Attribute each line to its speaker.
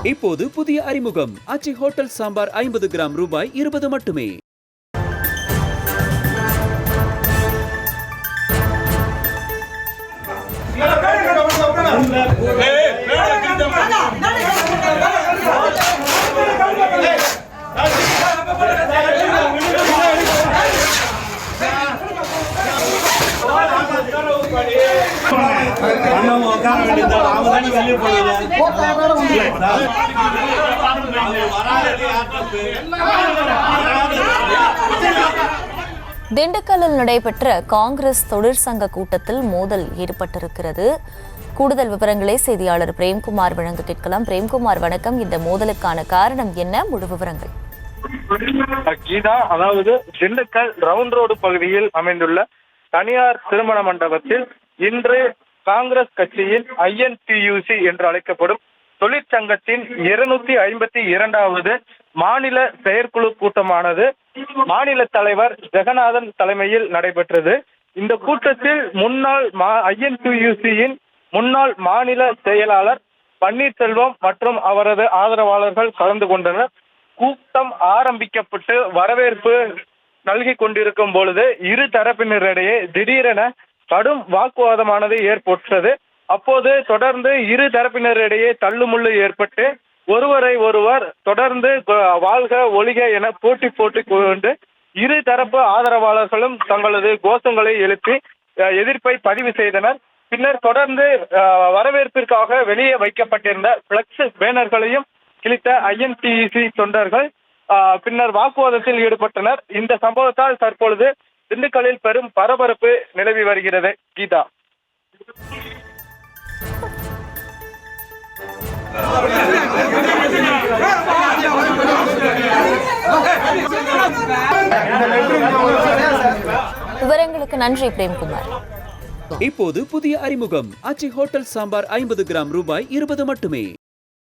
Speaker 1: இப்போது புதிய அறிமுகம் ஆச்சி ஹோட்டல் சாம்பார் 50 கிராம் ரூபாய் 20 மட்டுமே.
Speaker 2: திண்டுக்கல்லில் நடைபெற்ற காங்கிரஸ் தொழிற்சங்க கூட்டத்தில் மோதல் ஏற்பட்டிருக்கிறது. கூடுதல் விவரங்களை செய்தியாளர் பிரேம்குமார் வழங்க கேட்கலாம். பிரேம்குமார் வணக்கம். இந்த மோதலுக்கான காரணம் என்ன? முழு விவரங்கள்.
Speaker 3: கீதா, அதாவது திண்டுக்கல் ரவுண்ட் ரோடு பகுதியில் அமைந்துள்ள தனியார் திருமண மண்டபத்தில் இன்று காங்கிரஸ் கட்சியின் INTUC என்று அழைக்கப்படும் தொழிற்சங்கத்தின் 252வது மாநில செயற்குழு கூட்டமானது மாநில தலைவர் ஜெகநாதன் தலைமையில் நடைபெற்றது. இந்த கூட்டத்தில் முன்னாள் INTUC-யின் முன்னாள் மாநில செயலாளர் பன்னீர்செல்வம் மற்றும் அவரது ஆதரவாளர்கள் கலந்து கொண்டனர். கூட்டம் ஆரம்பிக்கப்பட்டு வரவேற்பு நல்கி கொண்டிருக்கும் பொழுது இரு தரப்பினரிடையே திடீரென கடும் வாக்குவாதமானது ஏற்பட்டது. அப்போது தொடர்ந்து இரு தரப்பினரிடையே தள்ளுமுள்ளு ஏற்பட்டு ஒருவரை ஒருவர் தொடர்ந்து வாழ்க ஒழிக என போட்டி கொண்டு இரு தரப்பு ஆதரவாளர்களும் தங்களது கோஷங்களை எழுப்பி எதிர்ப்பை பதிவு செய்தனர். பின்னர் தொடர்ந்து வரவேற்பிற்காக வெளியே வைக்கப்பட்டிருந்த பிளக்ஸ் பேனர்களையும் கிழித்த INTUC தொண்டர்கள் பின்னர் வாக்குவாதத்தில் ஈடுபட்டனர். இந்த சம்பவத்தால் தற்பொழுது திண்டுக்கல்லில் பெரும் பரபரப்பு நிலவி வருகிறது. கீதா,
Speaker 2: விவரங்களுக்கு நன்றி பிரேம்குமார்.
Speaker 1: இப்போது புதிய அறிமுகம் ஆச்சி ஹோட்டல் சாம்பார் 50 கிராம் ரூபாய் 20 மட்டுமே.